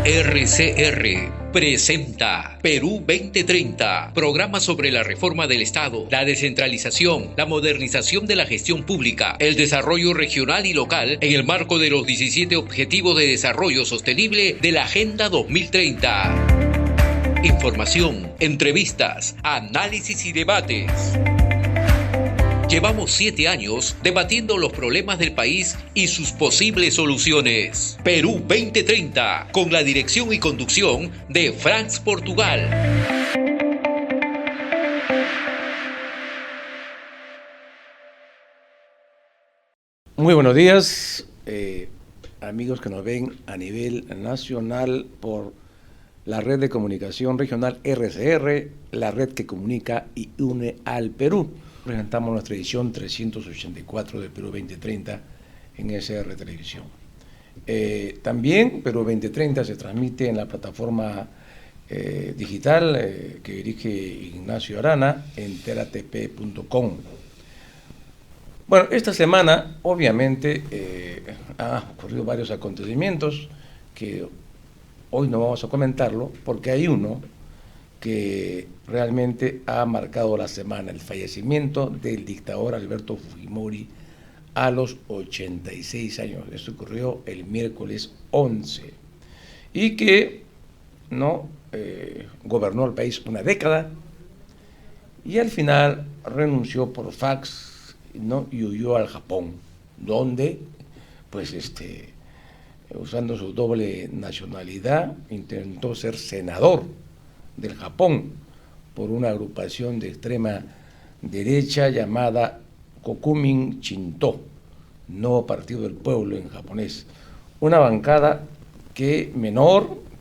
RCR presenta Perú 2030, programa sobre la reforma del Estado, la descentralización, la modernización de la gestión pública, el desarrollo regional y local en el marco de los 17 Objetivos de Desarrollo Sostenible de la Agenda 2030. Información, entrevistas, análisis y debates. Llevamos 7 años debatiendo los problemas del país y sus posibles soluciones. Perú 2030, con la dirección y conducción de Franz Portugal. Muy buenos días, amigos que nos ven a nivel nacional por la red de comunicación regional RCR, la red que comunica y une al Perú. Presentamos nuestra edición 384 de Perú 2030 en SR Televisión. También Perú 2030 se transmite en la plataforma digital que dirige Ignacio Arana en teratp.com. Bueno, esta semana obviamente han ocurrido varios acontecimientos que hoy no vamos a comentarlo porque hay uno que realmente ha marcado la semana, el fallecimiento del dictador Alberto Fujimori a los 86 años. Esto ocurrió el miércoles 11 y que gobernó el país una década y al final renunció por fax y huyó al Japón, donde usando su doble nacionalidad intentó ser senador del Japón por una agrupación de extrema derecha llamada Kokumin Shinto, Nuevo Partido del Pueblo en japonés, una bancada que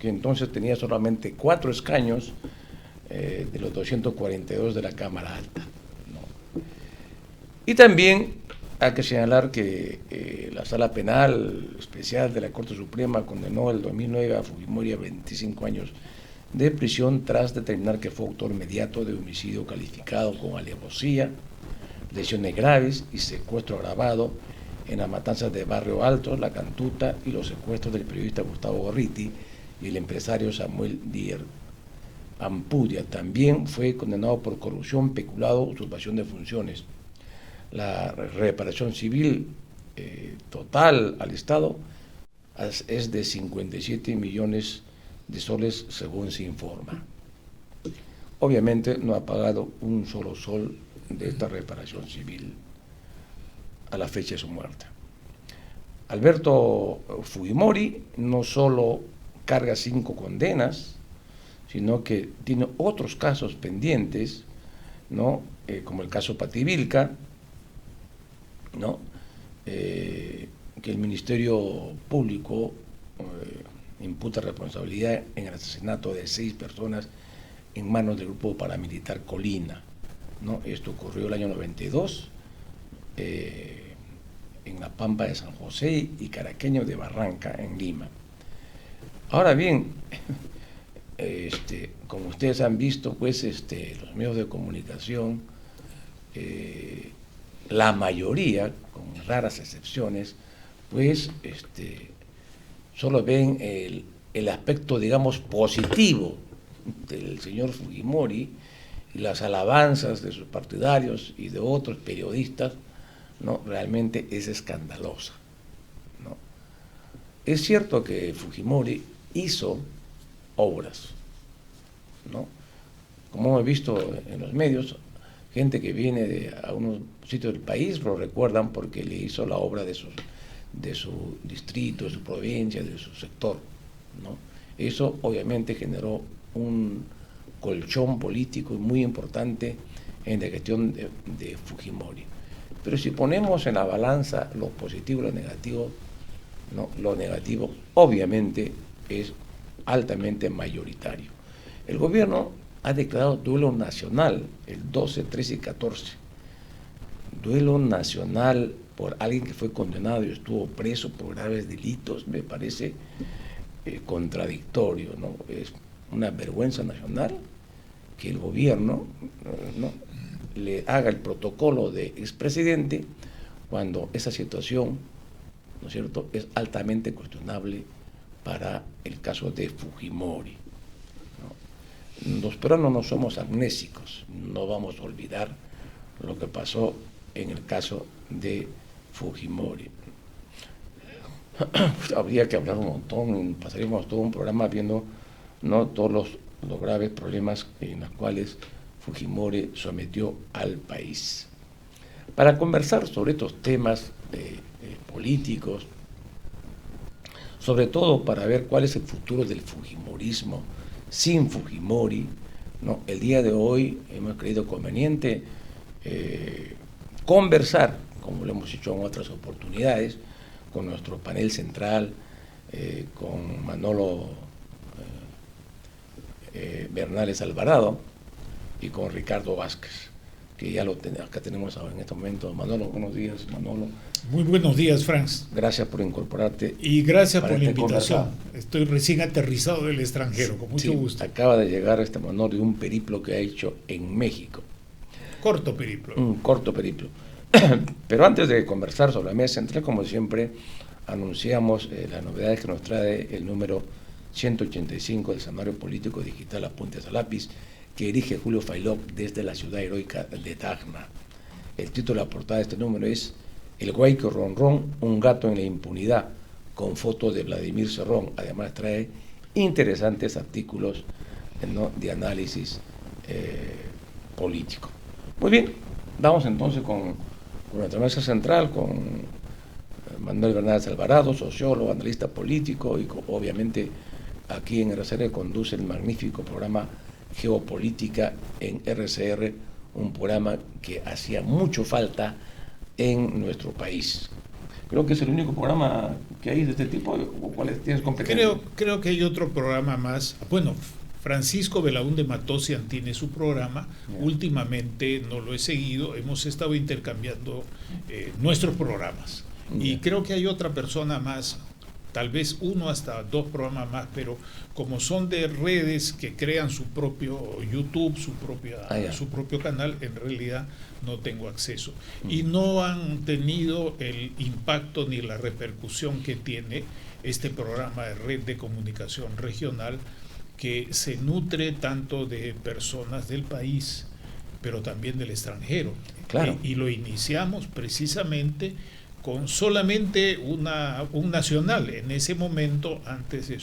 entonces tenía solamente 4 escaños de los 242 de la Cámara Alta. Y también hay que señalar que la Sala Penal Especial de la Corte Suprema condenó el 2009 a Fujimori a 25 años de prisión tras determinar que fue autor inmediato de homicidio calificado con alevosía, lesiones graves y secuestro agravado en las matanzas de Barrio Alto, La Cantuta y los secuestros del periodista Gustavo Gorriti y el empresario Samuel Dier Ampudia. También fue condenado por corrupción, peculado, usurpación de funciones. La reparación civil total al Estado es de 57 millones de soles, según se informa. Obviamente no ha pagado un solo sol de esta reparación civil a la fecha de su muerte. Alberto Fujimori no solo carga 5 condenas, sino que tiene otros casos pendientes, como el caso Pativilca, que el Ministerio Público imputa responsabilidad en el asesinato de 6 personas en manos del grupo paramilitar Colina. Esto ocurrió el año 92 en la Pampa de San José y Caraqueño de Barranca, en Lima. Ahora bien, como ustedes han visto, los medios de comunicación, la mayoría, con raras excepciones, solo ven el aspecto, digamos, positivo del señor Fujimori y las alabanzas de sus partidarios y de otros periodistas, realmente es escandalosa. Es cierto que Fujimori hizo obras, como hemos visto en los medios, gente que viene de algunos sitios del país lo recuerdan porque le hizo la obra de su distrito, de su provincia, de su sector. Eso obviamente generó un colchón político muy importante en la gestión de Fujimori. Pero si ponemos en la balanza lo positivo y lo negativo, lo negativo obviamente es altamente mayoritario. El gobierno ha declarado duelo nacional el 12, 13 y 14. Duelo nacional por alguien que fue condenado y estuvo preso por graves delitos, me parece contradictorio, Es una vergüenza nacional que el gobierno le haga el protocolo de expresidente cuando esa situación, ¿no es cierto?, es altamente cuestionable para el caso de Fujimori, ¿no? Los peruanos no somos amnésicos, no vamos a olvidar lo que pasó en el caso de Fujimori. Habría que hablar un montón, pasaríamos todo un programa viendo, ¿no?, todos los graves problemas en los cuales Fujimori sometió al país. Para conversar sobre estos temas políticos, sobre todo para ver cuál es el futuro del fujimorismo sin Fujimori, ¿no?, el día de hoy hemos creído conveniente conversar, como lo hemos hecho en otras oportunidades, con nuestro panel central, con Manolo Bernales Alvarado y con Ricardo Vázquez, que ya acá tenemos ahora en este momento. Manolo, buenos días, Manolo. Muy buenos días, Franz. Gracias por incorporarte. Y gracias por la invitación. Estoy recién aterrizado del extranjero, con mucho gusto. Acaba de llegar Manolo de un periplo que ha hecho en México. Corto periplo. Un corto periplo. Pero antes de conversar sobre la mesa central, como siempre, anunciamos las novedades que nos trae el número 185 del Semanario Político Digital Apuntes a Lápiz, que dirige Julio Failov desde la ciudad heroica de Tacna. El título de la portada de este número es El Guayco Ronrón, un gato en la impunidad, con fotos de Vladimir Cerrón. Además trae interesantes artículos, ¿no?, de análisis político. Muy bien, vamos entonces con nuestra mesa central, con Manuel Bernales Alvarado, sociólogo, analista político, y obviamente aquí en RCR conduce el magnífico programa Geopolítica en RCR, un programa que hacía mucho falta en nuestro país. Creo que es el único programa que hay de este tipo, ¿o cuáles tienes competencia? Creo que hay otro programa más. Bueno, Francisco Belaúnde Matosian tiene su programa. Últimamente no lo he seguido, hemos estado intercambiando nuestros programas. Y creo que hay otra persona más, tal vez uno hasta dos programas más, pero como son de redes que crean su propio YouTube, su propio canal, en realidad no tengo acceso. Y no han tenido el impacto ni la repercusión que tiene este programa de red de comunicación regional, que se nutre tanto de personas del país, pero también del extranjero. Claro. Y lo iniciamos precisamente con solamente un nacional en ese momento, antes de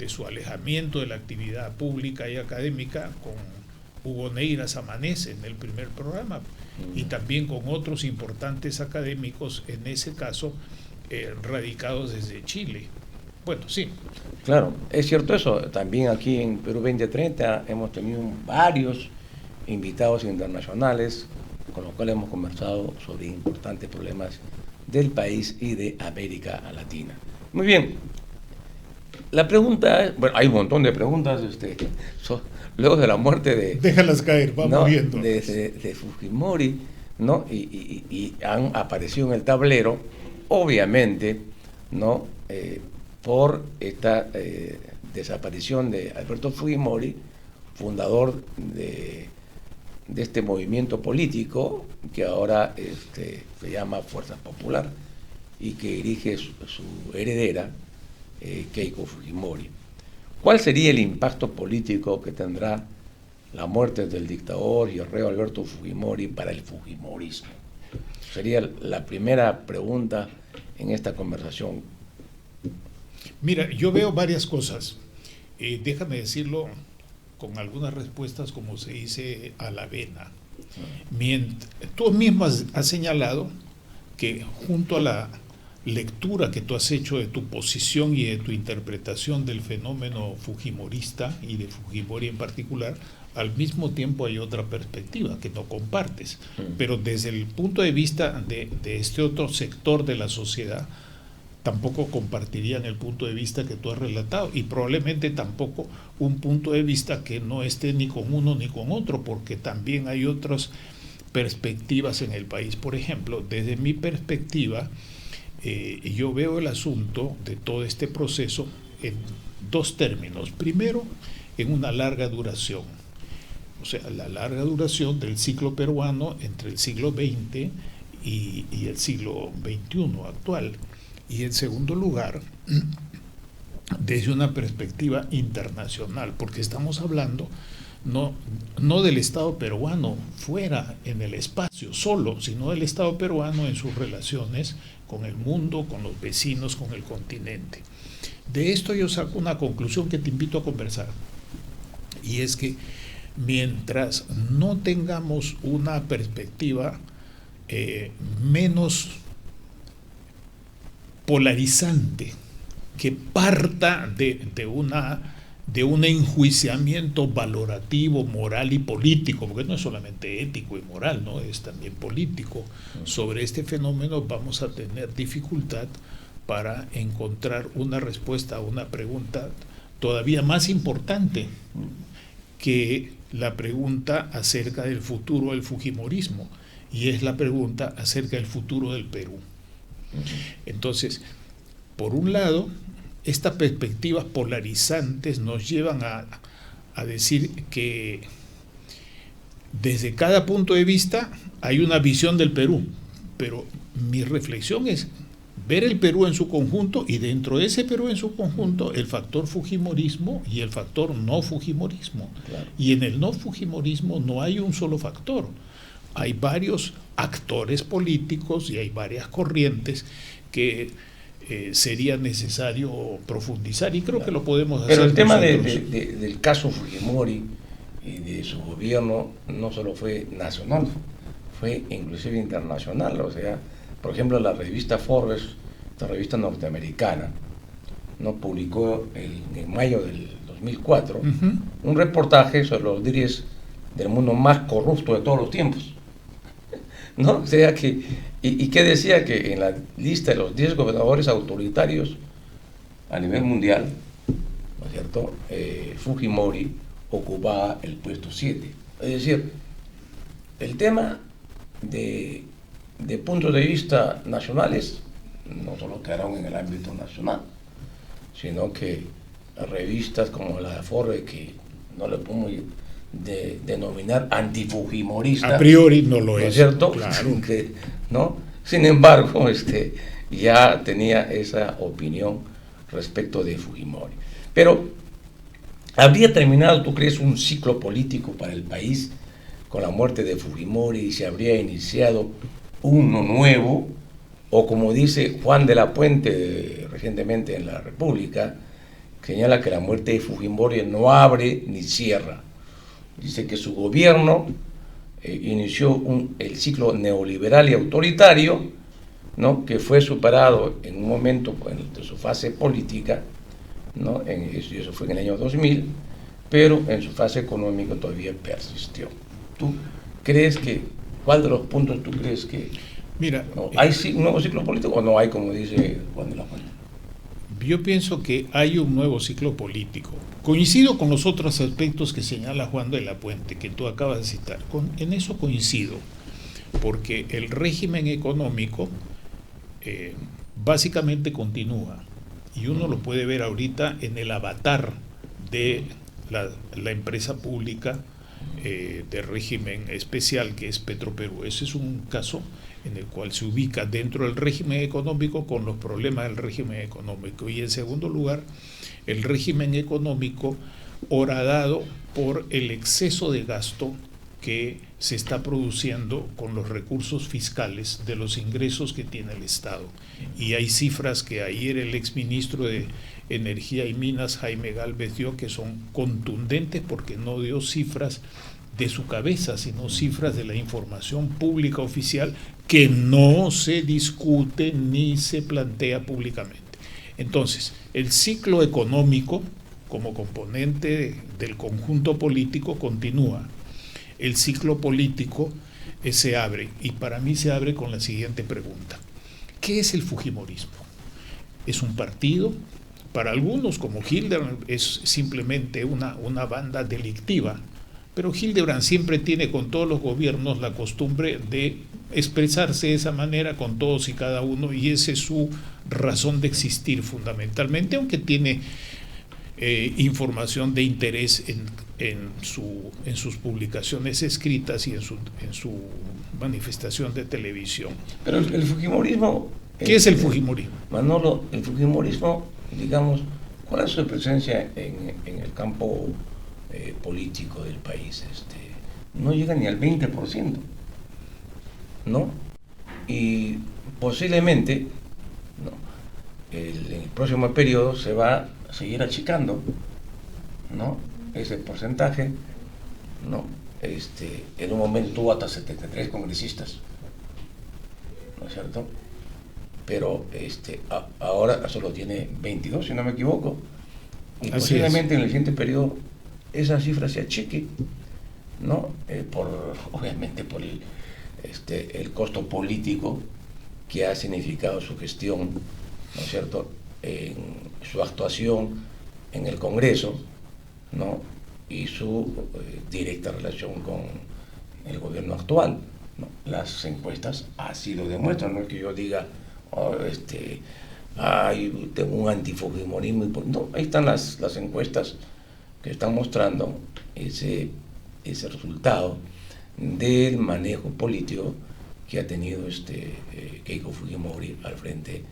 su alejamiento de la actividad pública y académica, con Hugo Neiras Amanece en el primer programa, y también con otros importantes académicos, en ese caso radicados desde Chile. Bueno, sí. Claro, es cierto eso. También aquí en Perú 2030 hemos tenido varios invitados internacionales con los cuales hemos conversado sobre importantes problemas del país y de América Latina. Muy bien. La pregunta es, bueno, hay un montón de preguntas luego de la muerte de... Déjalas caer, vamos viendo. De Fujimori, ¿no? Y han aparecido en el tablero, obviamente, ¿no? Por esta desaparición de Alberto Fujimori, fundador de este movimiento político que ahora se llama Fuerza Popular y que dirige su heredera, Keiko Fujimori. ¿Cuál sería el impacto político que tendrá la muerte del dictador y el reo Alberto Fujimori para el fujimorismo? Sería la primera pregunta en esta conversación. Mira, yo veo varias cosas. Déjame decirlo con algunas respuestas, como se dice, a la vena. Tú mismo has señalado que junto a la lectura que tú has hecho de tu posición y de tu interpretación del fenómeno fujimorista y de Fujimori en particular, al mismo tiempo hay otra perspectiva que no compartes, pero desde el punto de vista de este otro sector de la sociedad, tampoco compartirían el punto de vista que tú has relatado, y probablemente tampoco un punto de vista que no esté ni con uno ni con otro, porque también hay otras perspectivas en el país. Por ejemplo, desde mi perspectiva, yo veo el asunto de todo este proceso en dos términos. Primero, en una larga duración, o sea, la larga duración del ciclo peruano entre el siglo XX y el siglo XXI actual. Y en segundo lugar, desde una perspectiva internacional, porque estamos hablando no del Estado peruano fuera en el espacio solo, sino del Estado peruano en sus relaciones con el mundo, con los vecinos, con el continente. De esto yo saco una conclusión que te invito a conversar, y es que mientras no tengamos una perspectiva menos polarizante, que parta de un enjuiciamiento valorativo, moral y político, porque no es solamente ético y moral, ¿no? Es también político, sobre este fenómeno, vamos a tener dificultad para encontrar una respuesta a una pregunta todavía más importante que la pregunta acerca del futuro del fujimorismo, y es la pregunta acerca del futuro del Perú. Entonces, por un lado, estas perspectivas polarizantes nos llevan a decir que desde cada punto de vista hay una visión del Perú, pero mi reflexión es ver el Perú en su conjunto, y dentro de ese Perú en su conjunto el factor fujimorismo y el factor no fujimorismo. Claro. Y en el no fujimorismo no hay un solo factor, hay varios actores políticos y hay varias corrientes que sería necesario profundizar, y creo que lo podemos hacer. Pero el tema del caso Fujimori y de su gobierno no solo fue nacional, fue inclusive internacional. O sea, por ejemplo, la revista Forbes, la revista norteamericana, ¿no?, publicó en mayo del 2004 un reportaje sobre los 10 del mundo más corrupto de todos los tiempos, ¿no? O sea que, y que decía que en la lista de los 10 gobernadores autoritarios a nivel mundial, ¿no es cierto?, Fujimori ocupaba el puesto 7. Es decir, el tema de puntos de vista nacionales no solo quedaron en el ámbito nacional, sino que revistas como la de Forbes, que no le podemos denominar antifujimorista, a priori no lo es, cierto, claro. ¿No? Sin embargo, ya tenía esa opinión respecto de Fujimori. Pero ¿habría terminado, tú crees, un ciclo político para el país con la muerte de Fujimori, y se habría iniciado uno nuevo? O como dice Juan de la Puente recientemente en La República, señala que la muerte de Fujimori no abre ni cierra. Dice que su gobierno inició el ciclo neoliberal y autoritario, ¿no?, que fue superado en un momento de su fase política, ¿no?, eso fue en el año 2000, pero en su fase económica todavía persistió. ¿Tú crees que, cuál de los puntos tú crees que... Mira, ¿no hay un nuevo ciclo político o no hay, como dice Juan de la Puente? Yo pienso que hay un nuevo ciclo político. Coincido con los otros aspectos que señala Juan de la Puente, que tú acabas de citar. En eso coincido, porque el régimen económico básicamente continúa, y uno lo puede ver ahorita en el avatar de la empresa pública de régimen especial, que es Petroperú. Ese es un caso en el cual se ubica dentro del régimen económico con los problemas del régimen económico. Y en segundo lugar, el régimen económico horadado por el exceso de gasto que se está produciendo con los recursos fiscales de los ingresos que tiene el Estado. Y hay cifras que ayer el exministro de Energía y Minas, Jaime Gálvez, dio, que son contundentes, porque no dio cifras de su cabeza, sino cifras de la información pública oficial, que no se discute ni se plantea públicamente. Entonces, el ciclo económico, como componente del conjunto político, continúa. El ciclo político se abre, y para mí se abre con la siguiente pregunta: ¿qué es el fujimorismo? ¿Es un partido? Para algunos, como Hildebrand, es simplemente una banda delictiva, pero Hildebrand siempre tiene con todos los gobiernos la costumbre de expresarse de esa manera con todos y cada uno, y esa es su razón de existir fundamentalmente, aunque tiene información de interés en sus publicaciones escritas y en su manifestación de televisión. Pero el fujimorismo... ¿Qué es el fujimorismo? Manolo, el fujimorismo, digamos, ¿Cuál es su presencia en el campo político del país? No llega ni al 20%, ¿no? Y posiblemente, ¿no?, en el próximo periodo se va a seguir achicando, ¿no?, ese porcentaje, ¿no? En un momento tuvo hasta 73 congresistas, ¿no es cierto? Pero ahora solo tiene 22, si no me equivoco, y así posiblemente en el siguiente periodo esa cifra se achique, ¿no? Obviamente por el costo político que ha significado su gestión, ¿no es cierto?, en su actuación en el Congreso, ¿no?, y su directa relación con el gobierno actual, ¿no? Las encuestas así lo demuestran, no es que yo diga, tengo un antifujimorismo, no, ahí están las encuestas que están mostrando ese resultado del manejo político que ha tenido Keiko Fujimori al frente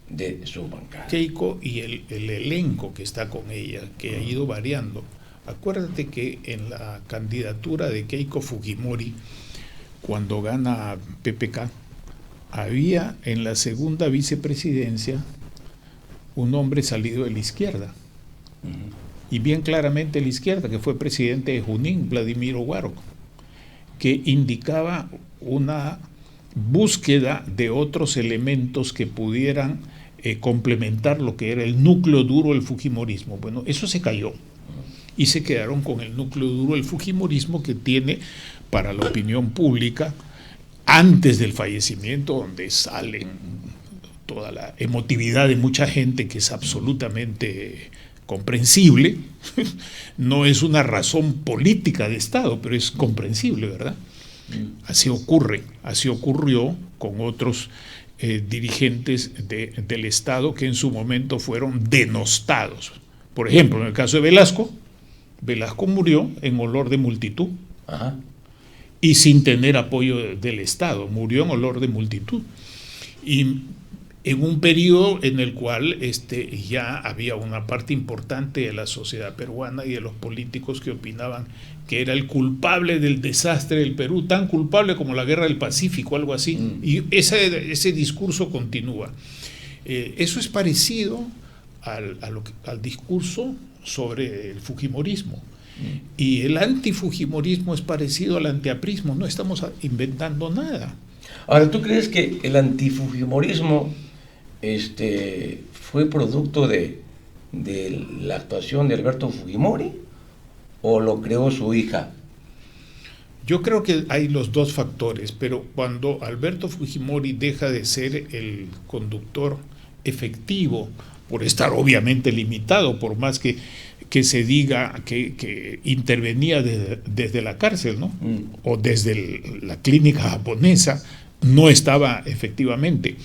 de su bancada. Keiko y el elenco que está con ella, que ha ido variando. Acuérdate que en la candidatura de Keiko Fujimori, cuando gana PPK, había en la segunda vicepresidencia un hombre salido de la izquierda. Y bien claramente la izquierda, que fue presidente de Junín, Vladimiro Guaro, que indicaba una búsqueda de otros elementos que pudieran complementar lo que era el núcleo duro del fujimorismo. Bueno, eso se cayó y se quedaron con el núcleo duro del fujimorismo, que tiene para la opinión pública, antes del fallecimiento, donde sale toda la emotividad de mucha gente, que es absolutamente comprensible, no es una razón política de Estado, pero es comprensible, ¿verdad? Así ocurrió con otros dirigentes del Estado que en su momento fueron denostados. Por ejemplo, en el caso de Velasco murió en olor de multitud. Ajá. Y sin tener apoyo del Estado, murió en olor de multitud. Y en un periodo en el cual ya había una parte importante de la sociedad peruana y de los políticos que opinaban que era el culpable del desastre del Perú, tan culpable como la Guerra del Pacífico, algo así. Y ese discurso continúa. Eso es parecido al discurso sobre el fujimorismo. Y el antifujimorismo es parecido al antiaprismo, no estamos inventando nada. Ahora, ¿tú crees que el antifujimorismo fue producto de la actuación de Alberto Fujimori o lo creó su hija? Yo creo que hay los dos factores, pero cuando Alberto Fujimori deja de ser el conductor efectivo, por estar obviamente limitado, por más que se diga que intervenía desde la cárcel, ¿no? O desde la clínica japonesa, no estaba efectivamente.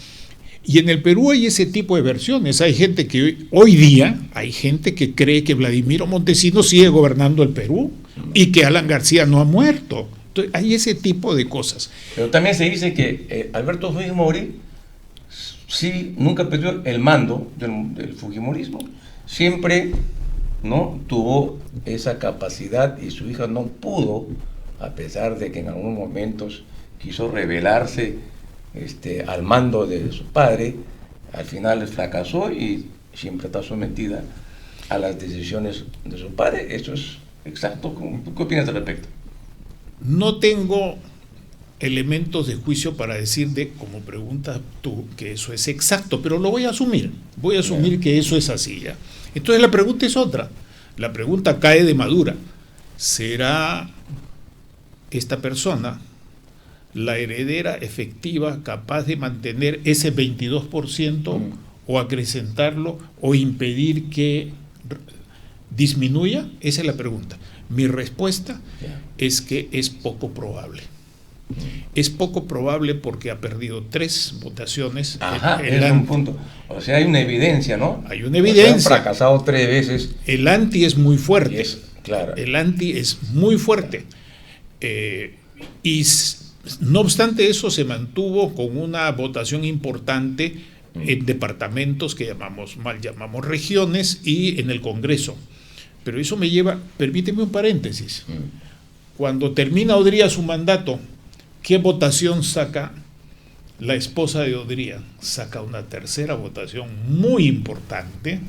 Y en el Perú hay ese tipo de versiones. Hay gente que hoy día, hay gente que cree que Vladimiro Montesinos sigue gobernando el Perú y que Alan García no ha muerto. Entonces, hay ese tipo de cosas. Pero también se dice que Alberto Fujimori sí nunca perdió el mando del fujimorismo. Siempre, ¿no?, tuvo esa capacidad y su hija no pudo, a pesar de que en algunos momentos quiso rebelarse al mando de su padre, al final fracasó y siempre está sometida a las decisiones de su padre. Eso es exacto. ¿Qué opinas al respecto? No tengo elementos de juicio para decir, como preguntas tú, que eso es exacto, pero lo voy a asumir que eso es así, ¿ya? Entonces la pregunta es otra, la pregunta cae de madura: ¿será esta persona la heredera efectiva capaz de mantener ese 22% o acrecentarlo o impedir que disminuya? Esa es la pregunta. Mi respuesta es que es poco probable. Es poco probable porque ha perdido 3 votaciones. Ajá, es un punto. O sea, hay una evidencia, ¿no? Hay una evidencia. O sea, han fracasado 3 veces. El anti es muy fuerte. Claro. El anti es muy fuerte. Y no obstante eso, se mantuvo con una votación importante en departamentos que llamamos regiones y en el Congreso. Pero eso me lleva, permíteme un paréntesis. Cuando termina Odría su mandato, ¿qué votación saca la esposa de Odría? Saca una tercera votación muy importante.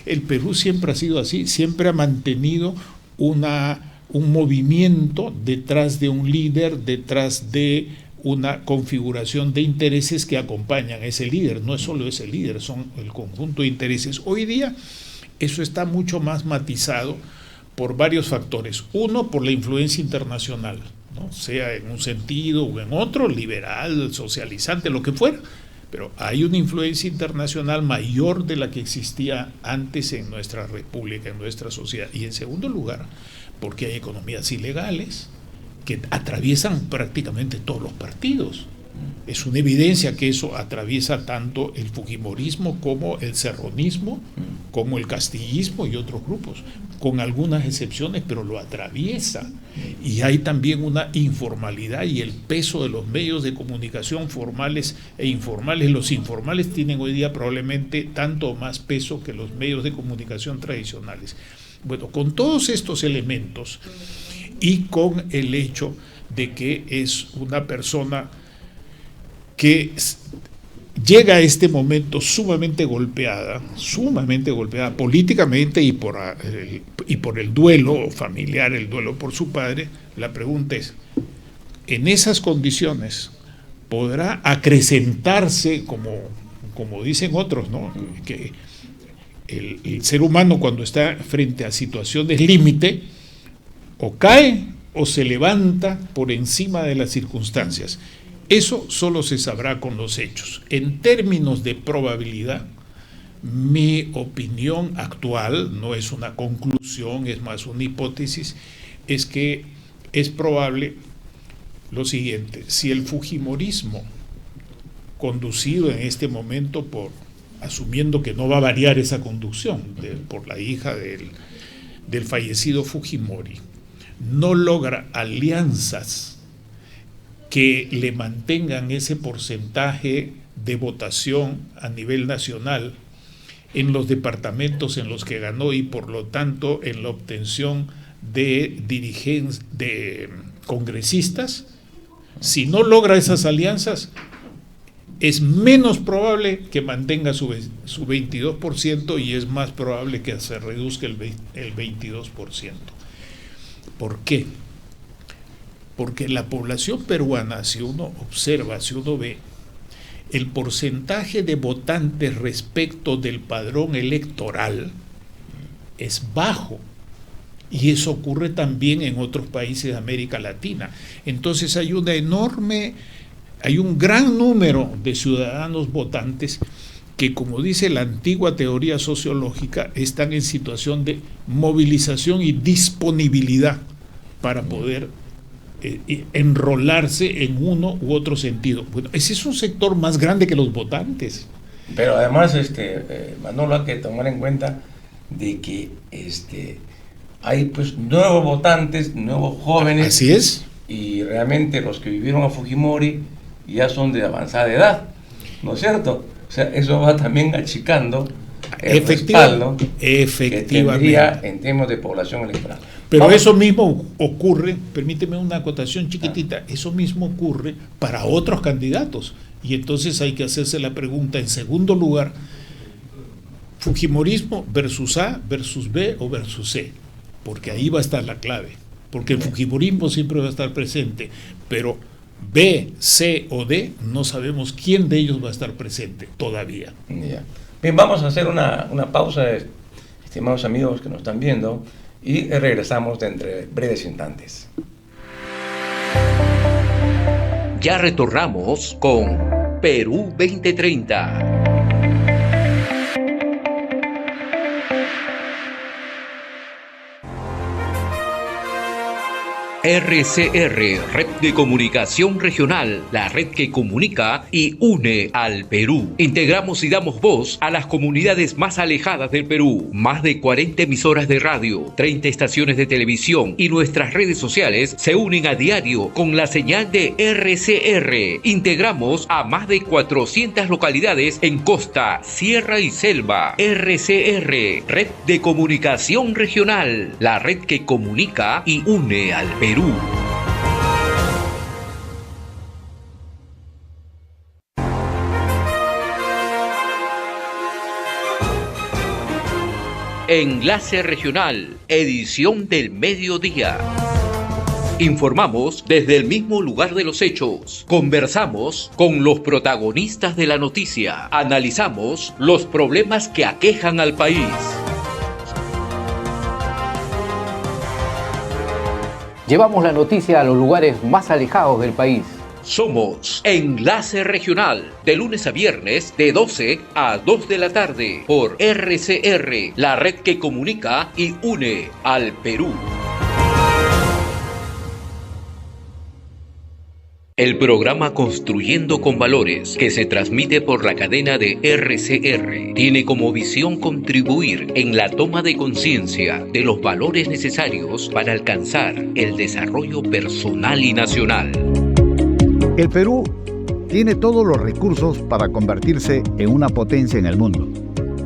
El Perú siempre ha sido así, siempre ha mantenido un movimiento detrás de un líder, detrás de una configuración de intereses que acompañan a ese líder. No es solo ese líder, son el conjunto de intereses. Hoy día eso está mucho más matizado por varios factores. Uno, por la influencia internacional, ¿no? Sea en un sentido o en otro, liberal, socializante, lo que fuera, pero hay una influencia internacional mayor de la que existía antes en nuestra república, en nuestra sociedad. Y en segundo lugar, porque hay economías ilegales que atraviesan prácticamente todos los partidos. Es una evidencia que eso atraviesa tanto el fujimorismo como el cerronismo, como el castillismo y otros grupos, con algunas excepciones, pero lo atraviesa. Y hay también una informalidad y el peso de los medios de comunicación formales e informales. Los informales tienen hoy día probablemente tanto o más peso que los medios de comunicación tradicionales. Bueno, con todos estos elementos y con el hecho de que es una persona que llega a este momento sumamente golpeada políticamente y por el duelo familiar, el duelo por su padre. La pregunta es, en esas condiciones, ¿podrá acrecentarse, como dicen otros, ¿no? Que el ser humano cuando está frente a situaciones límite, o cae o se levanta por encima de las circunstancias? Eso solo se sabrá con los hechos. En términos de probabilidad, mi opinión actual, no es una conclusión, es más una hipótesis, es que es probable lo siguiente: si el fujimorismo, conducido en este momento asumiendo que no va a variar esa conducción por la hija del fallecido Fujimori, no logra alianzas que le mantengan ese porcentaje de votación a nivel nacional en los departamentos en los que ganó y por lo tanto en la obtención de congresistas, si no logra esas alianzas, es menos probable que mantenga su 22% y es más probable que se reduzca el 22%. ¿Por qué? Porque la población peruana, si uno observa, si uno ve, el porcentaje de votantes respecto del padrón electoral es bajo. Y eso ocurre también en otros países de América Latina. Entonces hay un gran número de ciudadanos votantes que, como dice la antigua teoría sociológica, están en situación de movilización y disponibilidad para poder enrolarse en uno u otro sentido. Bueno, ese es un sector más grande que los votantes. Pero además, Manolo, hay que tomar en cuenta de que hay pues nuevos votantes, nuevos jóvenes. Así es. Y realmente los que vivieron a Fujimori ya son de avanzada edad, ¿no es cierto? O sea, eso va también achicando el respaldo que tendría en términos de población electoral. Pero eso mismo ocurre, permíteme una acotación chiquitita, eso mismo ocurre para otros candidatos. Y entonces hay que hacerse la pregunta, en segundo lugar, Fujimorismo versus A, versus B o versus C, porque ahí va a estar la clave, porque el Fujimorismo siempre va a estar presente, pero B, C o D, no sabemos quién de ellos va a estar presente todavía. Ya. Bien, vamos a hacer una pausa, estimados amigos que nos están viendo, y regresamos dentro de breves instantes. Ya retornamos con Perú 2030. RCR, Red de Comunicación Regional, la red que comunica y une al Perú. Integramos y damos voz a las comunidades más alejadas del Perú. Más de 40 emisoras de radio, 30 estaciones de televisión y nuestras redes sociales se unen a diario con la señal de RCR. Integramos a más de 400 localidades en costa, sierra y selva. RCR, Red de Comunicación Regional, la red que comunica y une al Perú. Enlace Regional, edición del mediodía. Informamos desde el mismo lugar de los hechos. Conversamos con los protagonistas de la noticia. Analizamos los problemas que aquejan al país. Llevamos la noticia a los lugares más alejados del país. Somos Enlace Regional, de lunes a viernes, de 12 a 2 de la tarde, por RCR, la red que comunica y une al Perú. El programa Construyendo con Valores, que se transmite por la cadena de RCR, tiene como visión contribuir en la toma de conciencia de los valores necesarios para alcanzar el desarrollo personal y nacional. El Perú tiene todos los recursos para convertirse en una potencia en el mundo,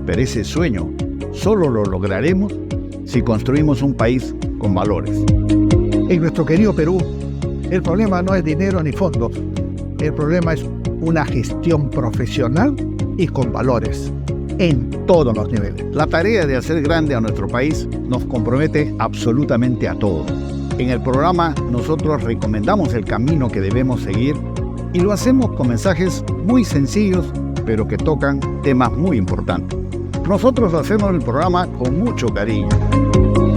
pero ese sueño solo lo lograremos si construimos un país con valores. En nuestro querido Perú, el problema no es dinero ni fondos. El problema es una gestión profesional y con valores en todos los niveles. La tarea de hacer grande a nuestro país nos compromete absolutamente a todos. En el programa nosotros recomendamos el camino que debemos seguir y lo hacemos con mensajes muy sencillos, pero que tocan temas muy importantes. Nosotros hacemos el programa con mucho cariño,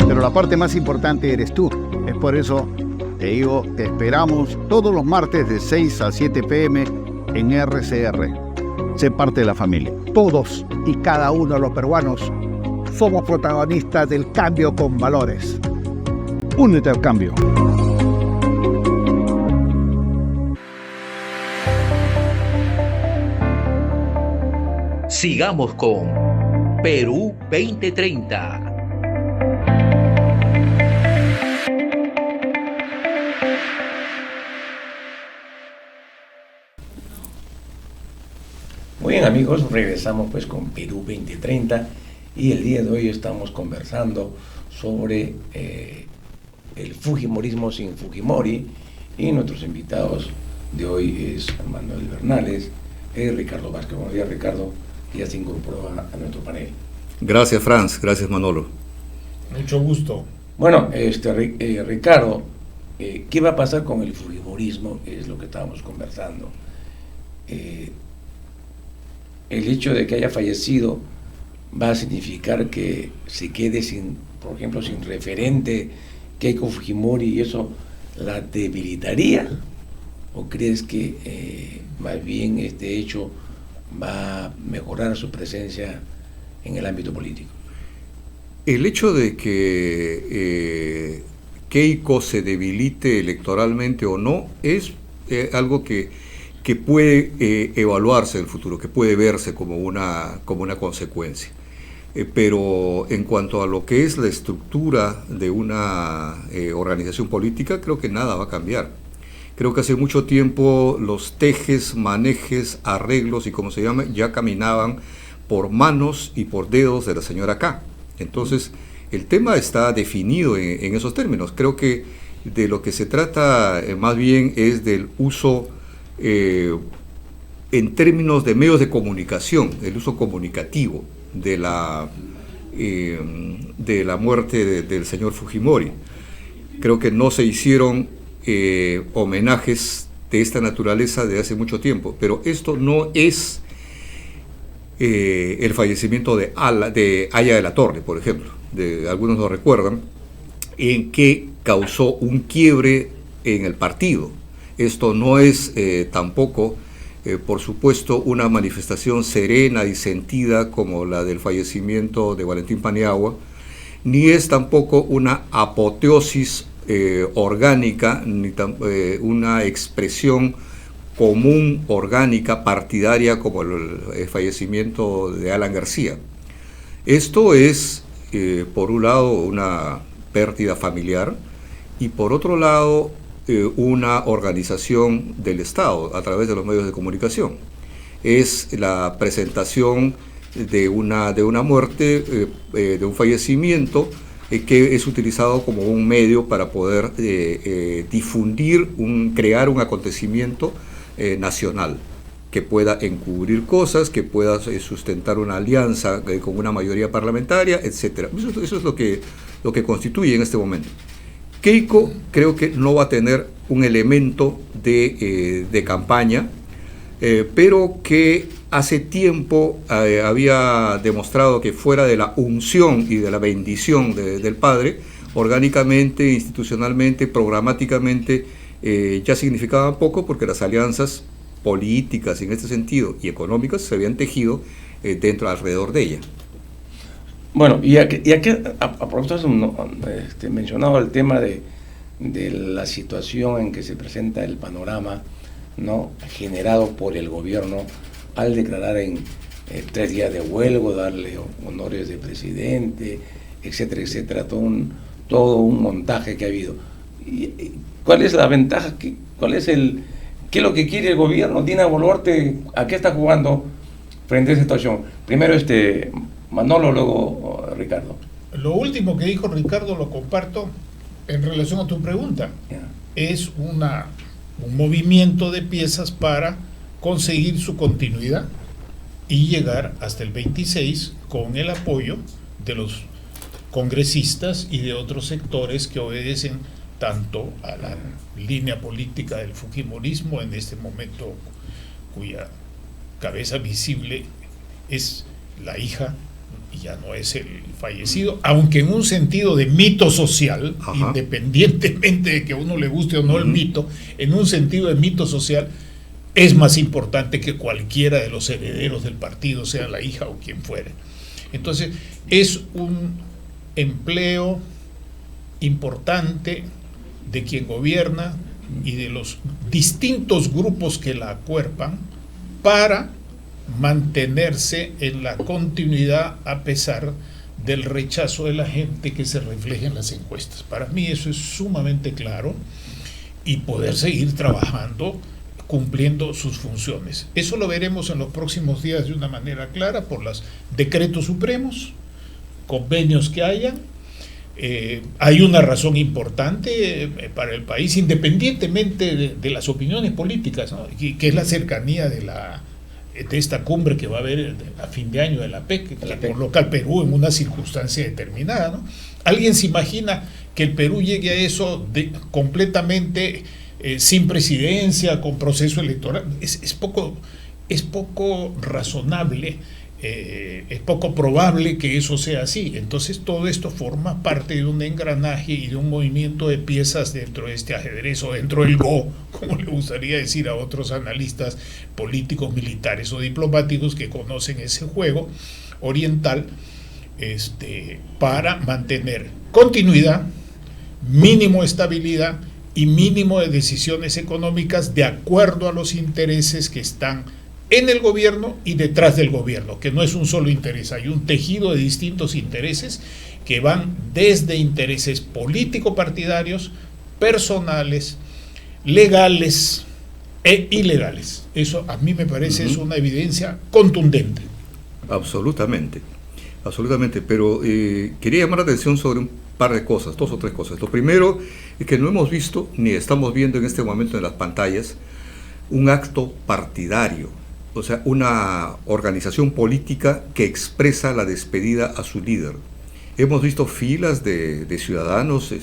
pero la parte más importante eres tú. Es por eso te digo, te esperamos todos los martes de 6 a 7 p.m. en RCR. Sé parte de la familia. Todos y cada uno de los peruanos somos protagonistas del cambio con valores. Únete al cambio. Sigamos con Perú 2030. Muy bien, amigos, regresamos pues con Perú 2030 y el día de hoy estamos conversando sobre el fujimorismo sin Fujimori, y nuestros invitados de hoy es Manuel Bernales y Ricardo Vázquez. Buenos días, Ricardo, que ya se incorporó a nuestro panel. Gracias, Franz. Gracias, Manolo. Mucho gusto. Bueno, Ricardo, ¿qué va a pasar con el fujimorismo? Es lo que estábamos conversando. El hecho de que haya fallecido va a significar que se quede sin, por ejemplo, sin referente Keiko Fujimori, y eso la debilitaría, ¿o crees que más bien este hecho va a mejorar su presencia en el ámbito político? El hecho de que Keiko se debilite electoralmente o no es algo que puede evaluarse en el futuro, que puede verse como una consecuencia. Pero en cuanto a lo que es la estructura de una organización política, creo que nada va a cambiar. Creo que hace mucho tiempo los tejes, manejes, arreglos y como se llama, ya caminaban por manos y por dedos de la señora K. Entonces, el tema está definido en esos términos. Creo que de lo que se trata más bien es del uso en términos de medios de comunicación, el uso comunicativo de la muerte del señor Fujimori. Creo que no se hicieron homenajes de esta naturaleza de hace mucho tiempo, pero esto no es el fallecimiento de Aya de la Torre, por ejemplo, algunos lo recuerdan, en que causó un quiebre en el partido. Esto no es tampoco, por supuesto, una manifestación serena y sentida como la del fallecimiento de Valentín Paniagua, ni es tampoco una apoteosis orgánica, ni una expresión común, orgánica, partidaria como el fallecimiento de Alan García. Esto es, por un lado, una pérdida familiar y por otro lado, una organización del Estado a través de los medios de comunicación. Es la presentación de una muerte, de un fallecimiento, que es utilizado como un medio para poder difundir, crear un acontecimiento nacional que pueda encubrir cosas, que pueda sustentar una alianza con una mayoría parlamentaria, etc. Eso es lo que constituye en este momento. Keiko creo que no va a tener un elemento de campaña, pero que hace tiempo había demostrado que fuera de la unción y de la bendición del padre, orgánicamente, institucionalmente, programáticamente, ya significaban poco, porque las alianzas políticas en este sentido y económicas se habían tejido alrededor de ella. Bueno, y aquí a propósito, mencionado el tema de la situación en que se presenta el panorama, ¿no?, generado por el gobierno al declarar en 3 días de huelga, darle honores de presidente, etcétera, etcétera, todo un montaje que ha habido. ¿Cuál es la ventaja? ¿Qué es lo que quiere el gobierno? Dina Boluarte, ¿a qué está jugando frente a esa situación? Primero Manolo, luego Ricardo. Lo último que dijo Ricardo lo comparto en relación a tu pregunta. Es un movimiento de piezas para conseguir su continuidad y llegar hasta el 26 con el apoyo de los congresistas y de otros sectores que obedecen tanto a la línea política del fujimorismo en este momento, cuya cabeza visible es la hija y ya no es el fallecido, aunque en un sentido de mito social, independientemente de que a uno le guste o no el mito, en un sentido de mito social, es más importante que cualquiera de los herederos del partido, sea la hija o quien fuere. Entonces, es un empleo importante de quien gobierna y de los distintos grupos que la acuerpan para mantenerse en la continuidad a pesar del rechazo de la gente que se refleja en las encuestas. Para mí eso es sumamente claro, y poder seguir trabajando, cumpliendo sus funciones. Eso lo veremos en los próximos días de una manera clara por los decretos supremos, convenios que hayan. Hay una razón importante para el país, independientemente de las opiniones políticas, ¿no?, que es la cercanía de esta cumbre que va a haber a fin de año de la PEC, que coloca al Perú en una circunstancia determinada, ¿no? ¿Alguien se imagina que el Perú llegue a eso completamente sin presidencia, con proceso electoral? Es poco razonable, es poco probable que eso sea así. Entonces todo esto forma parte de un engranaje y de un movimiento de piezas dentro de este ajedrez, o dentro del Go, como le gustaría decir a otros analistas políticos, militares o diplomáticos que conocen ese juego oriental, para mantener continuidad, mínimo estabilidad y mínimo de decisiones económicas de acuerdo a los intereses que están en el gobierno y detrás del gobierno, que no es un solo interés, hay un tejido de distintos intereses que van desde intereses político-partidarios, personales, legales e ilegales. Eso a mí me parece es una evidencia contundente. Absolutamente, pero quería llamar la atención sobre un par de cosas, 2 o 3 cosas. Lo primero es que no hemos visto, ni estamos viendo en este momento en las pantallas, un acto partidario. O sea, una organización política que expresa la despedida a su líder. Hemos visto filas de ciudadanos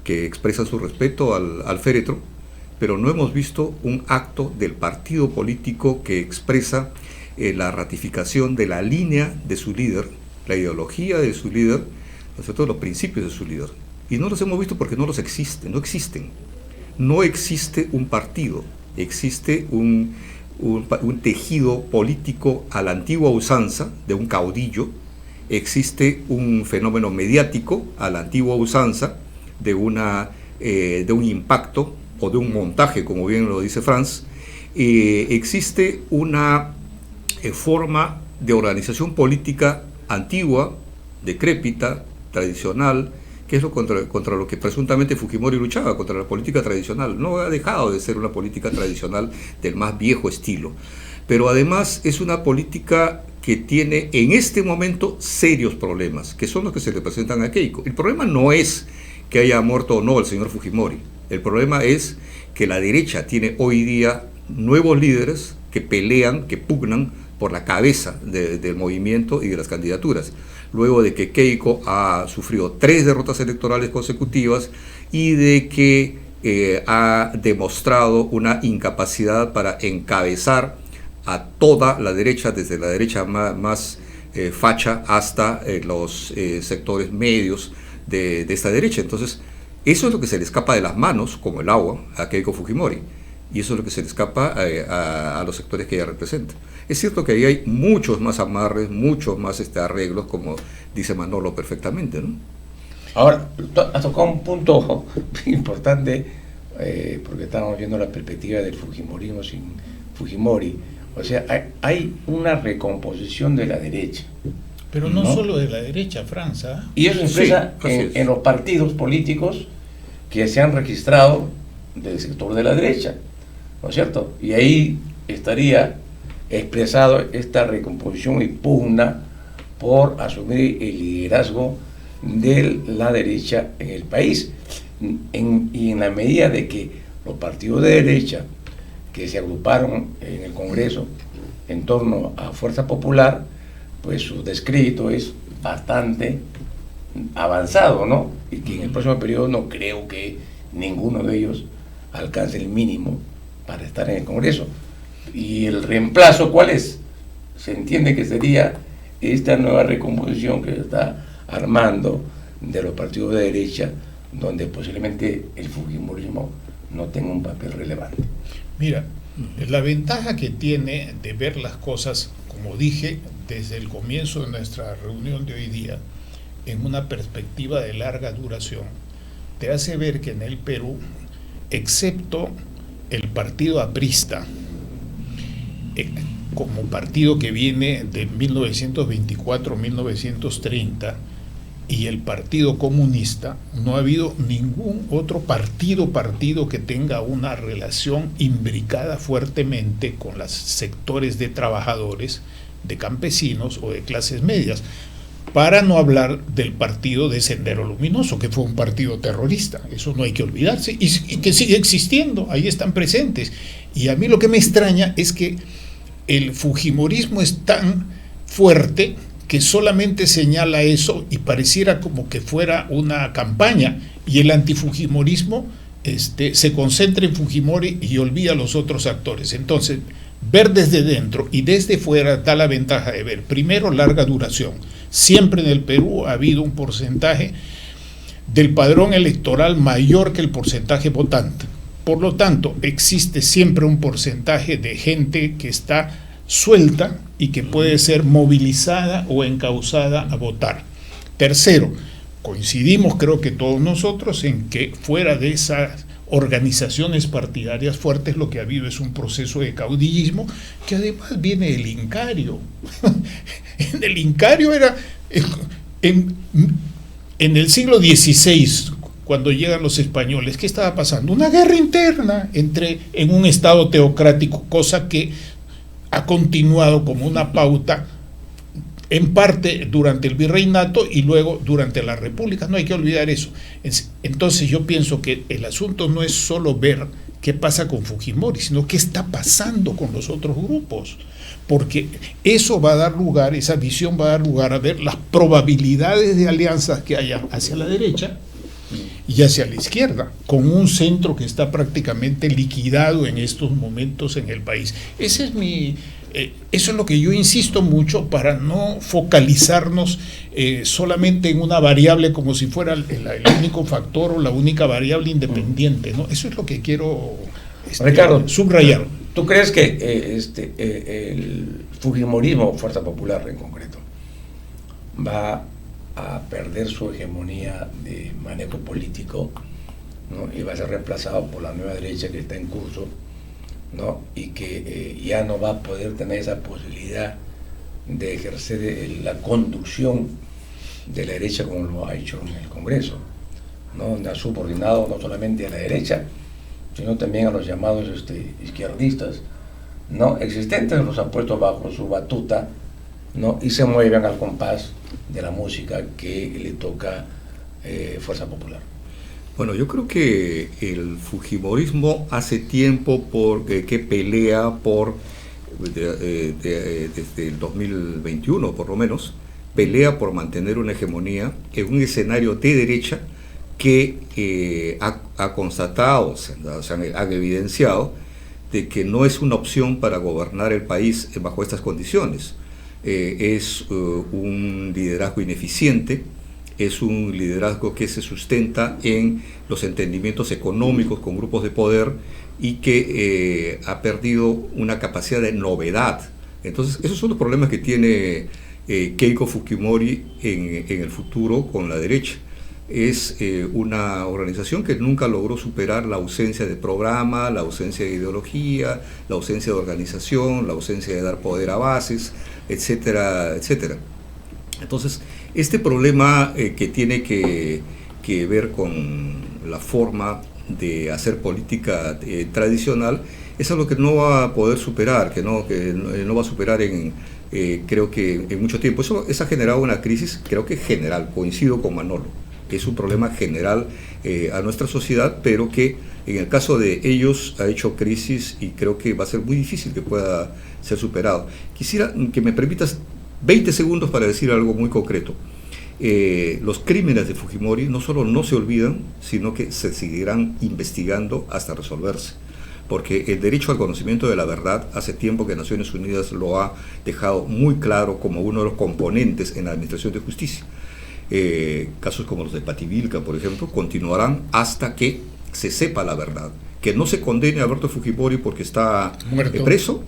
que expresan su respeto al féretro, pero no hemos visto un acto del partido político que expresa la ratificación de la línea de su líder, la ideología de su líder, sobre todo los principios de su líder. Y no los hemos visto porque no existen. No existe un partido, existe un tejido político a la antigua usanza de un caudillo, existe un fenómeno mediático a la antigua usanza de una de un impacto o de un montaje, como bien lo dice Franz, existe una forma de organización política antigua, decrépita, tradicional, que es contra lo que presuntamente Fujimori luchaba, contra la política tradicional. No ha dejado de ser una política tradicional del más viejo estilo, pero además es una política que tiene en este momento serios problemas, que son los que se le presentan a Keiko. El problema no es que haya muerto o no el señor Fujimori, el problema es que la derecha tiene hoy día nuevos líderes que pelean, que pugnan por la cabeza del movimiento y de las candidaturas, luego de que Keiko ha sufrido 3 derrotas electorales consecutivas y de que ha demostrado una incapacidad para encabezar a toda la derecha, desde la derecha más facha hasta los sectores medios de esta derecha. Entonces, eso es lo que se le escapa de las manos, como el agua, a Keiko Fujimori, y eso es lo que se le escapa a los sectores que ella representa. Es cierto que ahí hay muchos más amarres, muchos más arreglos, como dice Manolo perfectamente, ¿no? Ahora, has tocado un punto importante, porque estamos viendo la perspectiva del Fujimorismo sin Fujimori. O sea, hay una recomposición de la derecha. Pero no solo de la derecha, Franz. Y eso expresa en los partidos políticos que se han registrado del sector de la derecha, ¿no es cierto? Y ahí estaría expresado esta recomposición y pugna por asumir el liderazgo de la derecha en el país. Y en la medida de que los partidos de derecha que se agruparon en el Congreso en torno a Fuerza Popular, pues su descrédito es bastante avanzado, ¿no? Y que en el próximo periodo no creo que ninguno de ellos alcance el mínimo para estar en el Congreso. ¿Y el reemplazo cuál es? Se entiende que sería esta nueva recomposición que se está armando de los partidos de derecha, donde posiblemente el fujimorismo no tenga un papel relevante. Mira, la ventaja que tiene de ver las cosas, como dije, desde el comienzo de nuestra reunión de hoy día, en una perspectiva de larga duración, te hace ver que en el Perú, excepto el partido aprista, como partido que viene de 1924-1930, y el Partido Comunista, no ha habido ningún otro partido que tenga una relación imbricada fuertemente con los sectores de trabajadores, de campesinos o de clases medias, para no hablar del partido de Sendero Luminoso, que fue un partido terrorista. Eso no hay que olvidarse, y que sigue existiendo, ahí están presentes. Y a mí lo que me extraña es que el fujimorismo es tan fuerte que solamente señala eso y pareciera como que fuera una campaña, y el antifujimorismo se concentra en Fujimori y olvida a los otros actores. Entonces, ver desde dentro y desde fuera da la ventaja de ver, primero, larga duración. Siempre en el Perú ha habido un porcentaje del padrón electoral mayor que el porcentaje votante. Por lo tanto, existe siempre un porcentaje de gente que está suelta y que puede ser movilizada o encauzada a votar. Tercero, coincidimos, creo que todos nosotros, en que fuera de esas organizaciones partidarias fuertes lo que ha habido es un proceso de caudillismo que además viene del Incario. En el Incario era en el siglo XVI, cuando llegan los españoles, ¿qué estaba pasando? Una guerra interna en un estado teocrático, cosa que ha continuado como una pauta en parte durante el virreinato y luego durante la república. No hay que olvidar eso. Entonces yo pienso que el asunto no es solo ver qué pasa con Fujimori, sino qué está pasando con los otros grupos, porque eso va a dar lugar, esa visión va a dar lugar a ver las probabilidades de alianzas que haya hacia la derecha y hacia la izquierda, con un centro que está prácticamente liquidado en estos momentos en el país. Ese es eso es lo que yo insisto mucho, para no focalizarnos solamente en una variable como si fuera el único factor o la única variable independiente, ¿no? Eso es lo que quiero Ricardo, subrayar. ¿Tú crees que el fujimorismo, Fuerza Popular en concreto, va a perder su hegemonía de manejo político ¿no? Y va a ser reemplazado por la nueva derecha que está en curso, ¿no? Y que ya no va a poder tener esa posibilidad de ejercer la conducción de la derecha como lo ha hecho en el Congreso, ¿no? Donde ha subordinado no solamente a la derecha, sino también a los llamados izquierdistas, ¿no? Existentes, los ha puesto bajo su batuta, ¿no? Y se mueven al compás de la música que le toca Fuerza Popular. Bueno, yo creo que el fujimorismo hace tiempo que pelea desde el 2021 por lo menos, pelea por mantener una hegemonía en un escenario de derecha que ha constatado, ha evidenciado de que no es una opción para gobernar el país bajo estas condiciones. Es un liderazgo ineficiente, es un liderazgo que se sustenta en los entendimientos económicos con grupos de poder y que ha perdido una capacidad de novedad. Entonces, esos son los problemas que tiene Keiko Fujimori en el futuro con la derecha. Es una organización que nunca logró superar la ausencia de programa, la ausencia de ideología, la ausencia de organización, la ausencia de dar poder a bases, etcétera, etcétera. Entonces, este problema que tiene que ver con la forma de hacer política tradicional es algo que no va a poder superar, que no va a superar creo que en mucho tiempo. Eso ha generado una crisis, creo que general, coincido con Manolo, que es un problema general a nuestra sociedad, pero que en el caso de ellos ha hecho crisis y creo que va a ser muy difícil que pueda ser superado. Quisiera que me permitas 20 segundos para decir algo muy concreto. Los crímenes de Fujimori no solo no se olvidan, sino que se seguirán investigando hasta resolverse. Porque el derecho al conocimiento de la verdad, hace tiempo que Naciones Unidas lo ha dejado muy claro como uno de los componentes en la administración de justicia. Casos como los de Pativilca, por ejemplo, continuarán hasta que se sepa la verdad. Que no se condene a Alberto Fujimori porque está preso,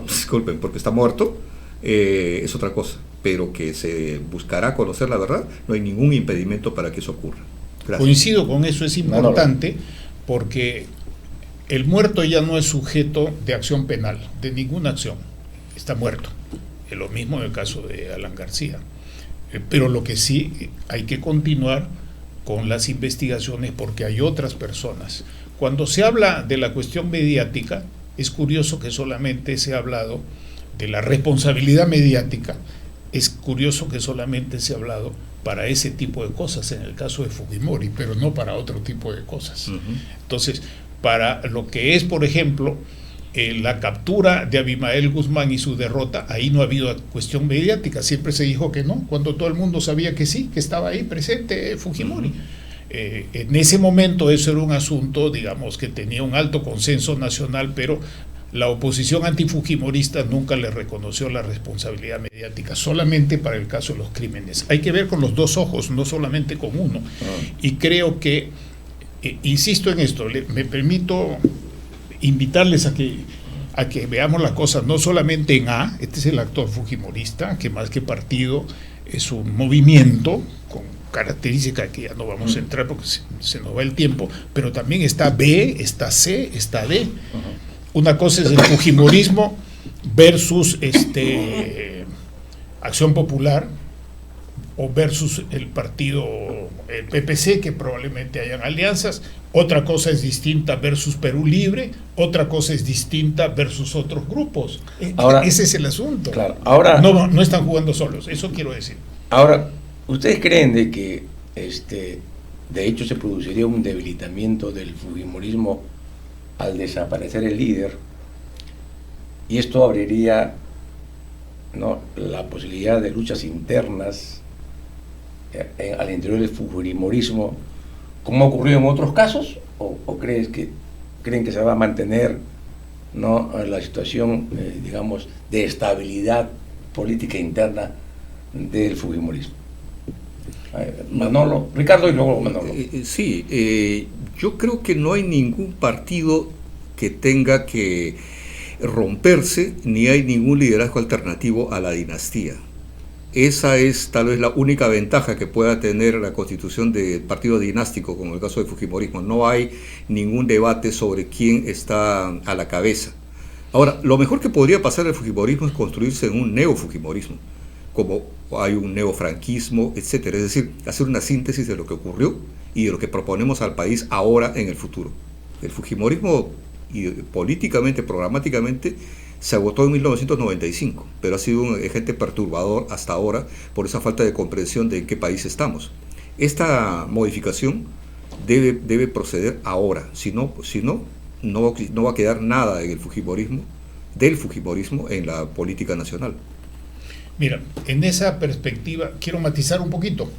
disculpen, porque está muerto, es otra cosa, pero que se buscará conocer la verdad, no hay ningún impedimento para que eso ocurra. Gracias. Coincido con eso, es importante, porque el muerto ya no es sujeto de acción penal, de ninguna acción, está muerto. Es lo mismo en el caso de Alan García. Pero lo que sí hay que continuar con las investigaciones porque hay otras personas. Cuando se habla de la cuestión mediática, es curioso que solamente se ha hablado de la responsabilidad mediática, es curioso que solamente se ha hablado para ese tipo de cosas, en el caso de Fujimori, pero no para otro tipo de cosas. Uh-huh. Entonces, para lo que es, por ejemplo, la captura de Abimael Guzmán y su derrota, ahí no ha habido cuestión mediática, siempre se dijo que no, cuando todo el mundo sabía que sí, que estaba ahí presente Fujimori. En ese momento eso era un asunto, digamos, que tenía un alto consenso nacional, pero la oposición antifujimorista nunca le reconoció la responsabilidad mediática, solamente para el caso de los crímenes. Hay que ver con los dos ojos, no solamente con uno. Y creo que, insisto en esto, me permito invitarles a que veamos las cosas no solamente en A. Este es el actor fujimorista, que más que partido es un movimiento con características que ya no vamos a entrar porque se nos va el tiempo, pero también está B, está C, está D. Una cosa es el fujimorismo versus Acción Popular, o versus el partido, el PPC, que probablemente hayan alianzas. Otra cosa es distinta versus Perú Libre, otra cosa es distinta versus otros grupos. Ahora, ese es el asunto. Claro, ahora no están jugando solos, eso quiero decir. Ahora, ¿ustedes creen de que de hecho se produciría un debilitamiento del fujimorismo al desaparecer el líder? Y esto abriría, ¿no?, la posibilidad de luchas internas al interior del fujimorismo, como ha ocurrido en otros casos, o creen que se va a mantener, ¿no?, la situación, digamos, de estabilidad política interna del fujimorismo? Manolo, Ricardo y luego Manolo. Sí, yo creo que no hay ningún partido que tenga que romperse, ni hay ningún liderazgo alternativo a la dinastía. Esa es tal vez la única ventaja que pueda tener la constitución del partido dinástico, como el caso del fujimorismo. No hay ningún debate sobre quién está a la cabeza. Ahora, lo mejor que podría pasar al fujimorismo es construirse en un neofujimorismo, como hay un neofranquismo, etcétera. Es decir, hacer una síntesis de lo que ocurrió y de lo que proponemos al país ahora en el futuro. El fujimorismo, y políticamente, programáticamente, se agotó en 1995, pero ha sido un agente perturbador hasta ahora por esa falta de comprensión de en qué país estamos. Esta modificación debe proceder ahora, si no va a quedar nada en el fujimorismo, del fujimorismo en la política nacional. Mira, en esa perspectiva quiero matizar un poquito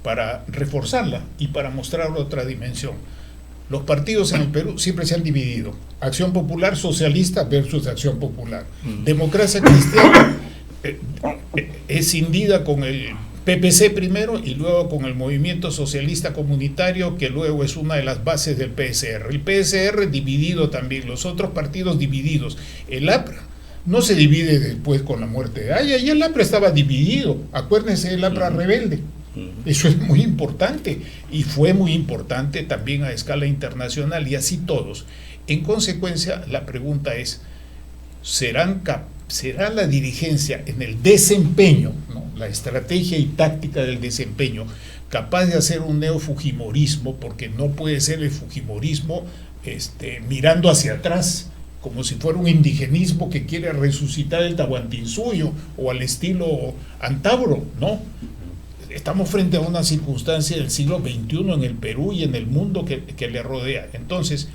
para reforzarla y para mostrar otra dimensión. Los partidos en el Perú siempre se han dividido. Acción Popular Socialista versus Acción Popular. Democracia Cristiana escindida con el PPC primero y luego con el Movimiento Socialista Comunitario, que luego es una de las bases del PSR. El PSR dividido también, los otros partidos divididos. El APRA no se divide después con la muerte de Haya, y el APRA estaba dividido. Acuérdense del APRA rebelde. Eso es muy importante y fue muy importante también a escala internacional, y así todos. En consecuencia, la pregunta es, ¿será la dirigencia en el desempeño, ¿no?, la estrategia y táctica del desempeño, capaz de hacer un neofujimorismo? Porque no puede ser el fujimorismo mirando hacia atrás, como si fuera un indigenismo que quiere resucitar el Tahuantinsuyo o al estilo Antabro, ¿no? Estamos frente a una circunstancia del siglo XXI en el Perú y en el mundo que le rodea. Entonces,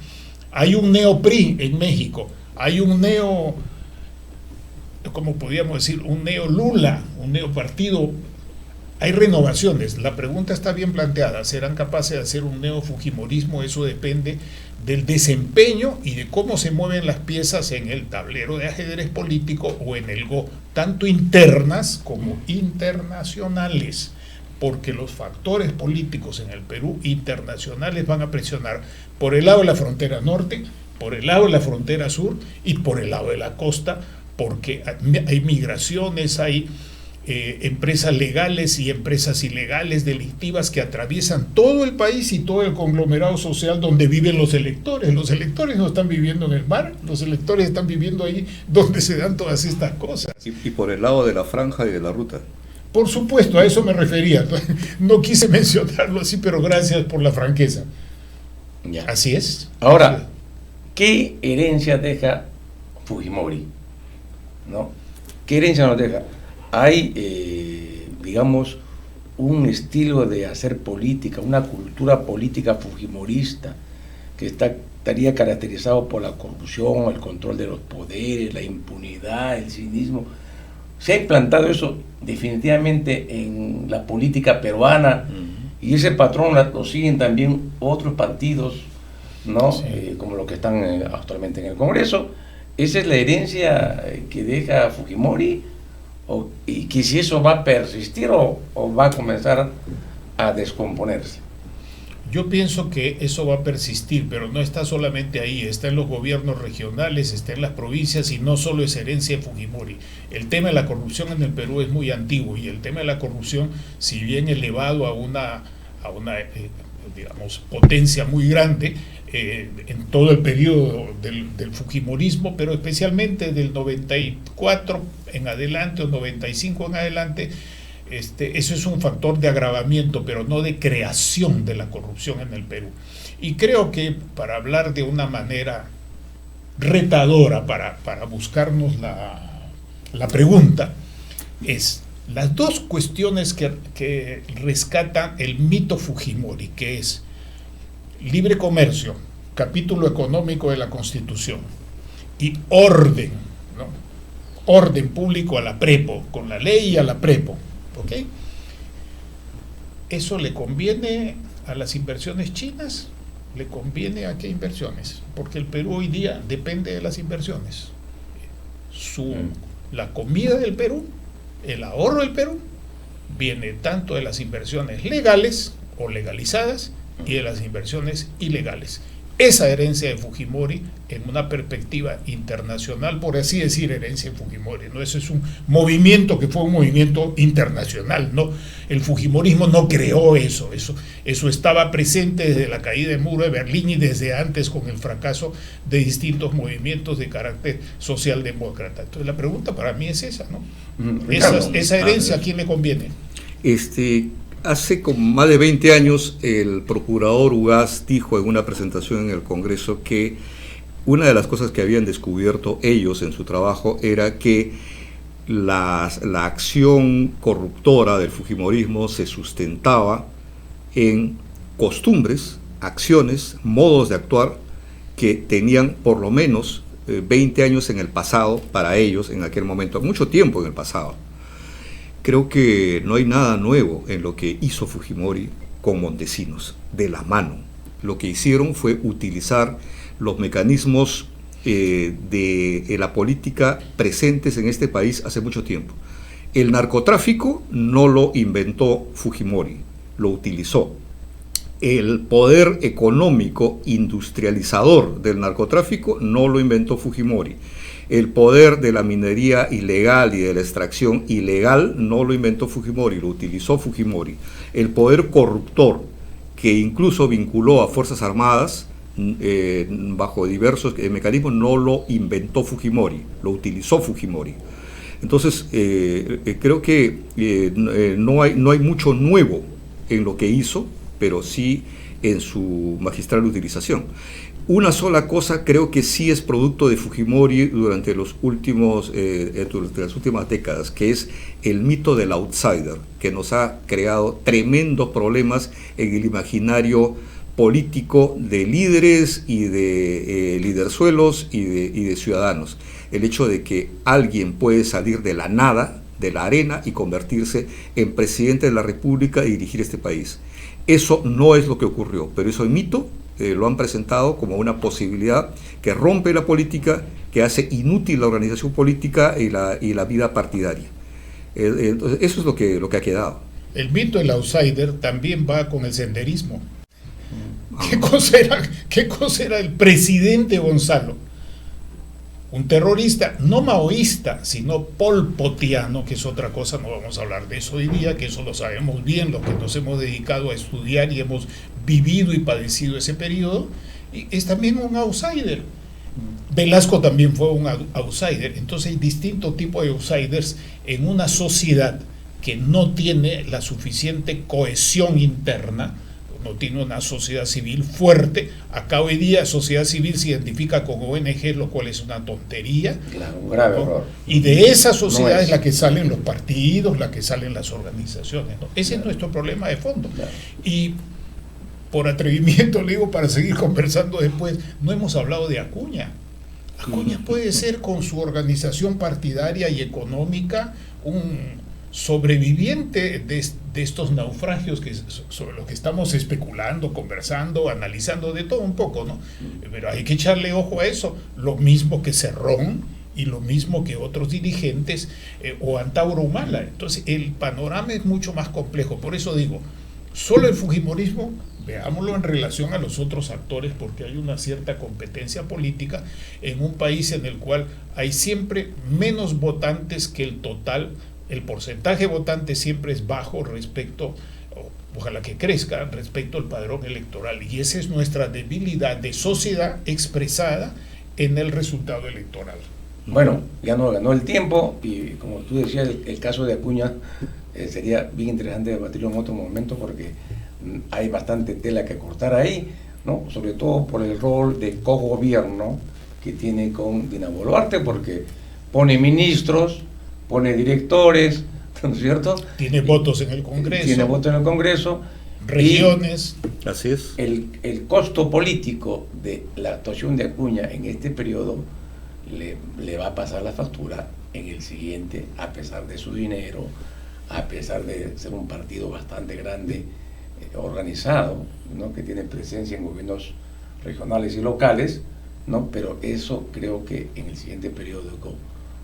hay un neo-PRI en México, hay un como podríamos decir, un neo-Lula, un neo-partido. Hay renovaciones. La pregunta está bien planteada. ¿Serán capaces de hacer un neo-fujimorismo? Eso depende del desempeño y de cómo se mueven las piezas en el tablero de ajedrez político o en el Go, tanto internas como internacionales, porque los factores políticos en el Perú internacionales van a presionar por el lado de la frontera norte, por el lado de la frontera sur y por el lado de la costa, porque hay migraciones, hay empresas legales y empresas ilegales delictivas que atraviesan todo el país y todo el conglomerado social donde viven los electores. Los electores no están viviendo en el mar, los electores están viviendo ahí donde se dan todas estas cosas. Y por el lado de la franja y de la ruta. Por supuesto, a eso me refería. No quise mencionarlo así, pero gracias por la franqueza. Ya. Así es. Ahora, ¿qué herencia deja Fujimori? ¿No? ¿Qué herencia nos deja? Hay, digamos, un estilo de hacer política, una cultura política fujimorista que estaría caracterizado por la corrupción, el control de los poderes, la impunidad, el cinismo. Se ha implantado eso definitivamente en la política peruana, y ese patrón lo siguen también otros partidos, ¿no? Sí. Como los que están actualmente en el Congreso. Esa es la herencia que deja Fujimori, y que si eso va a persistir o va a comenzar a descomponerse. Yo pienso que eso va a persistir, pero no está solamente ahí, está en los gobiernos regionales, está en las provincias, y no solo es herencia de Fujimori. El tema de la corrupción en el Perú es muy antiguo, y el tema de la corrupción, si bien elevado a una digamos, potencia muy grande en todo el periodo del fujimorismo, pero especialmente del 94 en adelante o 95 en adelante, eso es un factor de agravamiento, pero no de creación de la corrupción en el Perú. Y creo que, para hablar de una manera retadora, para buscarnos la pregunta, es las dos cuestiones que rescatan el mito Fujimori, que es libre comercio, capítulo económico de la Constitución, y orden, ¿no? Orden público a la prepo, con la ley y a la prepo. ¿Ok? ¿Eso le conviene a las inversiones chinas? ¿Le conviene a qué inversiones? Porque el Perú hoy día depende de las inversiones. La comida del Perú, el ahorro del Perú, viene tanto de las inversiones legales o legalizadas y de las inversiones ilegales. esa herencia de Fujimori en una perspectiva internacional, por así decir, herencia de Fujimori, ¿no? Ese es un movimiento que fue un movimiento internacional, ¿no? El fujimorismo no creó eso estaba presente desde la caída del muro de Berlín y desde antes con el fracaso de distintos movimientos de carácter socialdemócrata. Entonces la pregunta para mí es esa, ¿no? Esa herencia, ¿a quién le conviene? Hace como más de 20 años el procurador Ugaz dijo en una presentación en el Congreso que una de las cosas que habían descubierto ellos en su trabajo era que la acción corruptora del fujimorismo se sustentaba en costumbres, acciones, modos de actuar que tenían por lo menos 20 años en el pasado para ellos en aquel momento, mucho tiempo en el pasado. Creo que no hay nada nuevo en lo que hizo Fujimori con Montesinos, de la mano. Lo que hicieron fue utilizar los mecanismos de la política presentes en este país hace mucho tiempo. El narcotráfico no lo inventó Fujimori, lo utilizó. El poder económico industrializador del narcotráfico no lo inventó Fujimori. El poder de la minería ilegal y de la extracción ilegal no lo inventó Fujimori, lo utilizó Fujimori. El poder corruptor, que incluso vinculó a Fuerzas Armadas bajo diversos mecanismos, no lo inventó Fujimori, lo utilizó Fujimori. Entonces, creo que no hay mucho nuevo en lo que hizo, pero sí en su magistral utilización. Una sola cosa creo que sí es producto de Fujimori durante las últimas décadas, que es el mito del outsider, que nos ha creado tremendos problemas en el imaginario político de líderes y de liderzuelos y de ciudadanos. El hecho de que alguien puede salir de la nada, de la arena, y convertirse en presidente de la República y dirigir este país. Eso no es lo que ocurrió, pero eso es mito. Lo han presentado como una posibilidad que rompe la política, que hace inútil la organización política y la vida partidaria. Entonces, eso es lo que ha quedado. El mito del outsider también va con el senderismo. ¿Qué cosa era el presidente Gonzalo? Un terrorista, no maoísta, sino polpotiano, que es otra cosa, no vamos a hablar de eso hoy día, que eso lo sabemos bien, los que nos hemos dedicado a estudiar y hemos vivido y padecido ese periodo, y es también un outsider. Velasco también fue un outsider. Entonces hay distintos tipos de outsiders en una sociedad que no tiene la suficiente cohesión interna, no tiene una sociedad civil fuerte. Acá hoy día sociedad civil se identifica con ONG, lo cual es una tontería. Claro, un grave error. Y de esa sociedad no es la que salen los partidos, la que salen las organizaciones, ¿no? Ese es nuestro problema de fondo. Claro. Y por atrevimiento, le digo, para seguir conversando después, no hemos hablado de Acuña. Acuña puede ser, con su organización partidaria y económica, un sobreviviente de estos naufragios sobre los que estamos especulando, conversando, analizando, de todo un poco, ¿no? Pero hay que echarle ojo a eso, lo mismo que Cerrón y lo mismo que otros dirigentes o Antauro Humala. Entonces el panorama es mucho más complejo. Por eso digo, solo el fujimorismo, veámoslo en relación a los otros actores, porque hay una cierta competencia política en un país en el cual hay siempre menos votantes que el total. El porcentaje de votantes siempre es bajo respecto, ojalá que crezca, respecto al padrón electoral. Y esa es nuestra debilidad de sociedad expresada en el resultado electoral. Bueno, ya no ganó el tiempo y como tú decías, el caso de Acuña sería bien interesante debatirlo en otro momento porque hay bastante tela que cortar ahí, ¿no? Sobre todo por el rol de cogobierno que tiene con Dina Boluarte, porque pone ministros, pone directores, ¿no es cierto? Tiene votos en el Congreso. Tiene votos en el Congreso. Regiones. Así es. El costo político de la actuación de Acuña en este periodo le va a pasar la factura en el siguiente, a pesar de su dinero, a pesar de ser un partido bastante grande, organizado, ¿no? Que tiene presencia en gobiernos regionales y locales, ¿no? Pero eso creo que en el siguiente periodo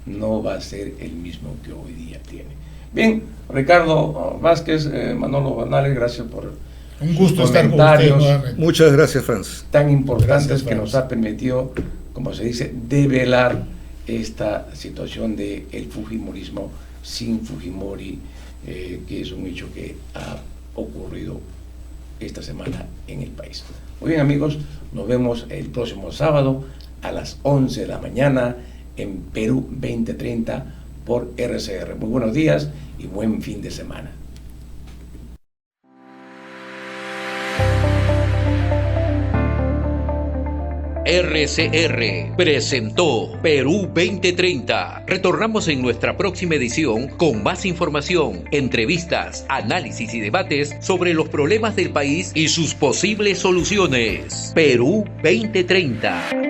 no va a ser el mismo que hoy día tiene. Bien, Ricardo Vázquez, Manolo Banales, gracias por Un gusto estar con comentarios usted nuevamente. Muchas gracias, Franz. tan importantes Gracias, que nos ha permitido, como se dice, develar esta situación del fujimorismo sin Fujimori, que es un hecho que ha ocurrido esta semana en el país. Muy bien, amigos, nos vemos el próximo sábado a las 11 de la mañana en Perú 2030 por RCR. Muy buenos días y buen fin de semana. RCR presentó Perú 2030. Retornamos en nuestra próxima edición con más información, entrevistas, análisis y debates sobre los problemas del país y sus posibles soluciones. Perú 2030.